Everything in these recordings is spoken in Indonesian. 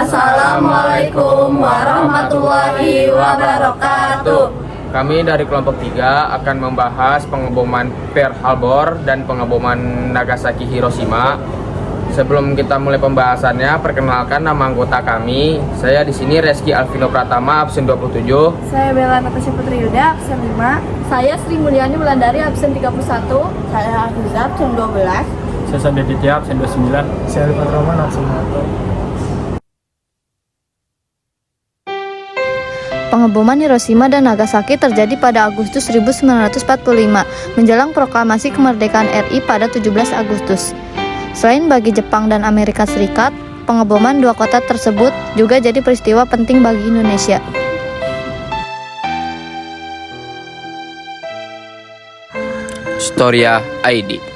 Assalamualaikum warahmatullahi wabarakatuh. Kami dari kelompok 3 akan membahas pengeboman Pearl Harbor dan pengeboman Nagasaki Hiroshima. Sebelum kita mulai pembahasannya, perkenalkan nama anggota kami. Saya di sini Reski Alvino Pratama, absen 27. Saya Bella Natasha Putri Yuda, absen 5. Saya Sri Mulyani Wulandari, absen 31. Saya Afiza, absen 12. Saya Sandi Ditya, absen 29. Saya Rifat Roman, absen 1. Pengeboman Hiroshima dan Nagasaki terjadi pada Agustus 1945, menjelang proklamasi kemerdekaan RI pada 17 Agustus. Selain bagi Jepang dan Amerika Serikat, pengeboman dua kota tersebut juga jadi peristiwa penting bagi Indonesia. Storia ID.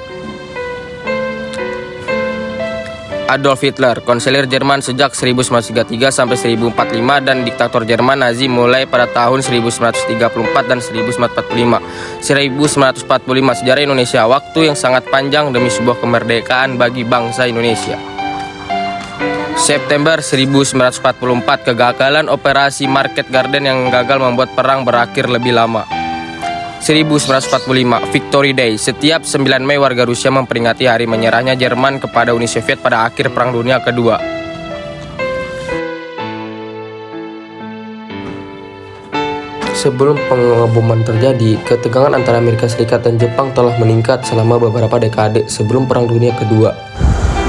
Adolf Hitler, konselir Jerman sejak 1933 sampai 1945 dan diktator Jerman Nazi mulai pada tahun 1934 dan 1945. 1945 sejarah Indonesia, waktu yang sangat panjang demi sebuah kemerdekaan bagi bangsa Indonesia. September 1944, kegagalan operasi Market Garden yang gagal membuat perang berakhir lebih lama. 1945, Victory Day. Setiap 9 Mei warga Rusia memperingati hari menyerahnya Jerman kepada Uni Soviet pada akhir Perang Dunia Kedua. Sebelum pengeboman terjadi, ketegangan antara Amerika Serikat dan Jepang telah meningkat selama beberapa dekade sebelum Perang Dunia Kedua.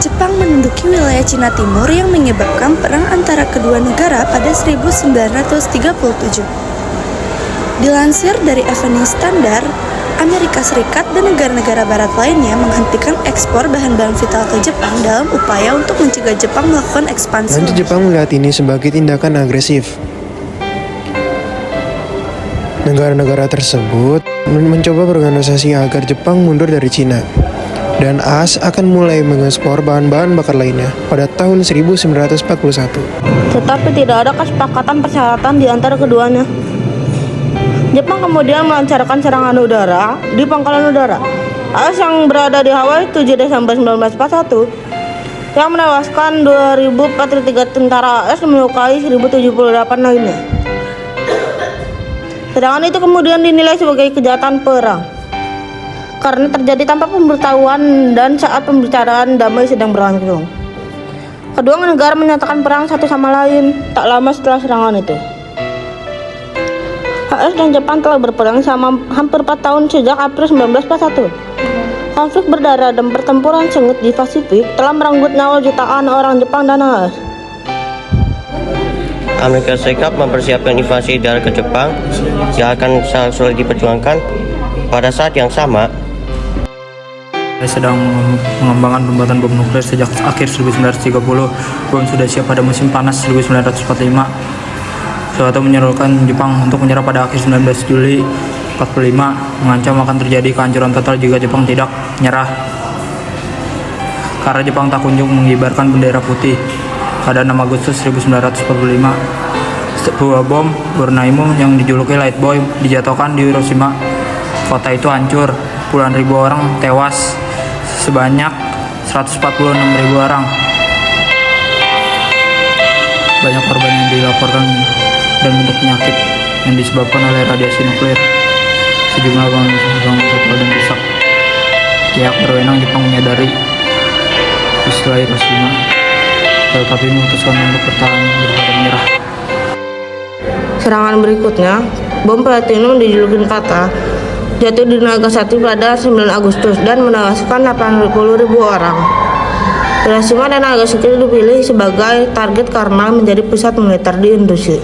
Jepang menduduki wilayah Cina Timur yang menyebabkan perang antara kedua negara pada 1937. Dilansir dari Evening Standard, Amerika Serikat dan negara-negara barat lainnya menghentikan ekspor bahan-bahan vital ke Jepang dalam upaya untuk mencegah Jepang melakukan ekspansi. Nanti Jepang melihat ini sebagai tindakan agresif. Negara-negara tersebut mencoba berorganisasi agar Jepang mundur dari Cina. Dan AS akan mulai mengekspor bahan-bahan bakar lainnya pada tahun 1941. Tetapi tidak ada kesepakatan persyaratan di antara keduanya. Jepang kemudian melancarkan serangan udara di pangkalan udara AS yang berada di Hawaii 7 Desember 1941 yang menewaskan 2.043 tentara AS dan melukai 1.078 lainnya. Serangan itu kemudian dinilai sebagai kejahatan perang karena terjadi tanpa pemberitahuan dan saat pembicaraan damai sedang berlangsung. Kedua negara menyatakan perang satu sama lain tak lama setelah serangan itu. AS dan Jepang telah berperang selama hampir 4 tahun sejak April 1941. Konflik berdarah dan pertempuran sengit di Pasifik telah merenggut nyawa jutaan orang Jepang dan AS. Amerika Serikat mempersiapkan invasi darat ke Jepang yang akan sangat sulit diperjuangkan. Pada saat yang sama, Saya sedang mengembangkan pembuatan bom nuklir sejak akhir 1930. Bom sudah siap pada musim panas 1945. Soeharto menyerukan Jepang untuk menyerah pada akhir 19 Juli 1945, mengancam akan terjadi kehancuran total jika Jepang tidak menyerah. Karena Jepang tak kunjung mengibarkan bendera putih. Pada 6 Agustus 1945, sebuah bom Borneo yang dijuluki Light Boy dijatuhkan di Hiroshima. Kota itu hancur, puluhan ribu orang tewas, sebanyak 146.000 orang. Banyak korban yang dilaporkan dan bentuk penyakit yang disebabkan oleh radiasi nuklir. Sejumlah bangunan total dan rusak. Pihak berwenang Jepang menyadari peristiwa Hiroshima, tetapi memutuskan untuk bertahan daripada menyerah. Serangan berikutnya, bom platinum dijuluki Kata, jatuh di Nagasaki pada 9 Agustus dan menewaskan 80.000 orang. Hiroshima dan Nagasaki dipilih sebagai target karena menjadi pusat militer di industri.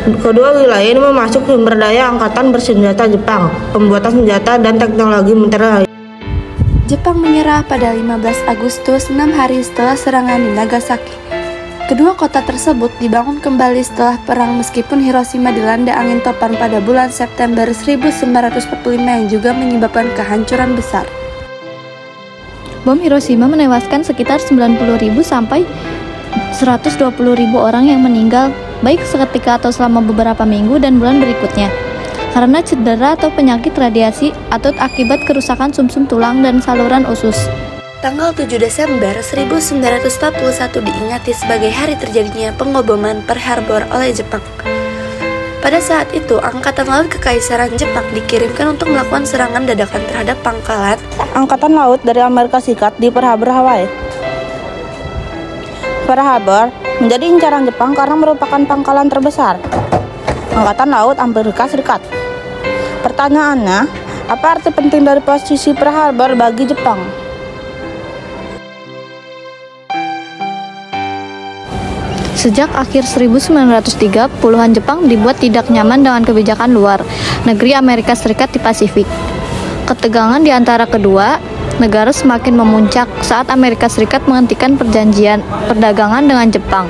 Kedua wilayah ini memasuk sumber daya angkatan bersenjata Jepang, pembuatan senjata dan teknologi militer. Jepang menyerah pada 15 Agustus, 6 hari setelah serangan di Nagasaki. Kedua kota tersebut dibangun kembali setelah perang meskipun Hiroshima dilanda angin topan pada bulan September 1945 yang juga menyebabkan kehancuran besar. Bom Hiroshima menewaskan sekitar 90.000 sampai 120.000 orang yang meninggal, baik seketika atau selama beberapa minggu dan bulan berikutnya, karena cedera atau penyakit radiasi atau akibat kerusakan sumsum tulang dan saluran usus. Tanggal 7 Desember 1941 diingati sebagai hari terjadinya pengoboman Pearl Harbor oleh Jepang. Pada saat itu, Angkatan Laut Kekaisaran Jepang dikirimkan untuk melakukan serangan dadakan terhadap pangkalan Angkatan Laut dari Amerika Serikat di Pearl Harbor, Hawaii. Pearl Harbor menjadi incaran Jepang karena merupakan pangkalan terbesar Angkatan Laut Amerika Serikat. Pertanyaannya, apa arti penting dari posisi Pearl Harbor bagi Jepang? Sejak akhir 1930, puluhan Jepang dibuat tidak nyaman dengan kebijakan luar negeri Amerika Serikat di Pasifik. Ketegangan di antara kedua negara semakin memuncak saat Amerika Serikat menghentikan perjanjian perdagangan dengan Jepang.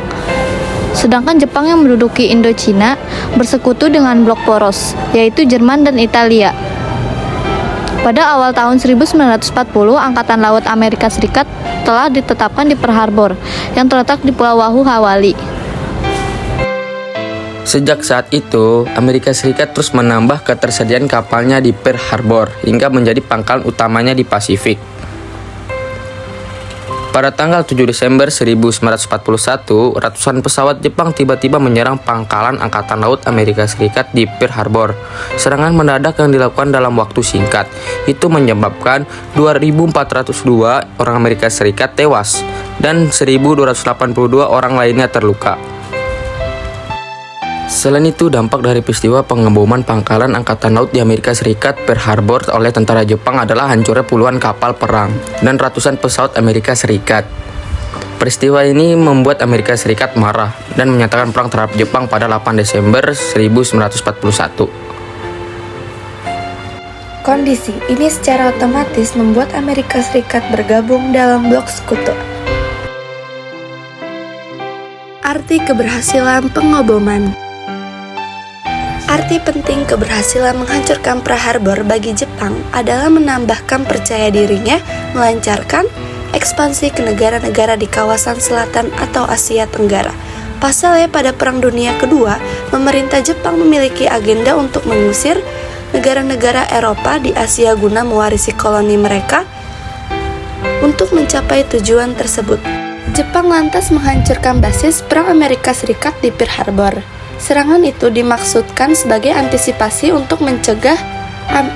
Sedangkan Jepang yang menduduki Indochina bersekutu dengan blok poros, yaitu Jerman dan Italia. Pada awal tahun 1940, Angkatan Laut Amerika Serikat telah ditetapkan di Pearl Harbor, yang terletak di Pulau Oahu, Hawaii. Sejak saat itu, Amerika Serikat terus menambah ketersediaan kapalnya di Pearl Harbor hingga menjadi pangkalan utamanya di Pasifik. Pada tanggal 7 Desember 1941, ratusan pesawat Jepang tiba-tiba menyerang pangkalan Angkatan Laut Amerika Serikat di Pearl Harbor. Serangan mendadak yang dilakukan dalam waktu singkat, itu menyebabkan 2.402 orang Amerika Serikat tewas dan 1.282 orang lainnya terluka. Selain itu, dampak dari peristiwa pengeboman pangkalan Angkatan Laut di Amerika Serikat Pearl Harbor oleh tentara Jepang adalah hancurnya puluhan kapal perang dan ratusan pesawat Amerika Serikat. Peristiwa ini membuat Amerika Serikat marah dan menyatakan perang terhadap Jepang pada 8 Desember 1941. Kondisi ini secara otomatis membuat Amerika Serikat bergabung dalam blok sekutu. Arti keberhasilan pengoboman. Arti penting keberhasilan menghancurkan Pearl Harbor bagi Jepang adalah menambahkan percaya dirinya melancarkan ekspansi ke negara-negara di kawasan selatan atau Asia Tenggara. Pasalnya pada Perang Dunia Kedua, pemerintah Jepang memiliki agenda untuk mengusir negara-negara Eropa di Asia guna mewarisi koloni mereka. Untuk mencapai tujuan tersebut, Jepang lantas menghancurkan basis perang Amerika Serikat di Pearl Harbor. Serangan itu dimaksudkan sebagai antisipasi untuk mencegah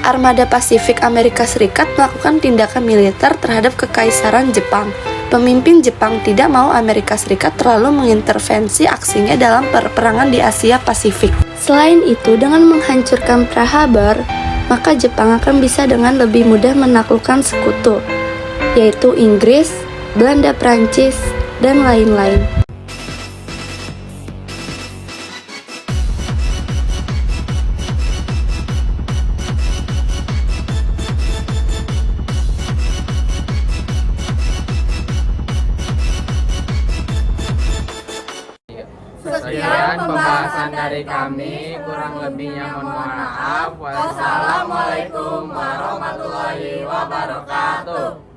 armada Pasifik Amerika Serikat melakukan tindakan militer terhadap Kekaisaran Jepang. Pemimpin Jepang tidak mau Amerika Serikat terlalu mengintervensi aksinya dalam peperangan di Asia Pasifik. Selain itu, dengan menghancurkan Pearl Harbor, maka Jepang akan bisa dengan lebih mudah menaklukkan sekutu, yaitu Inggris, Belanda, Prancis, dan lain-lain. Sekian pembahasan dari kami, kurang lebihnya mohon maaf. Wassalamualaikum warahmatullahi wabarakatuh.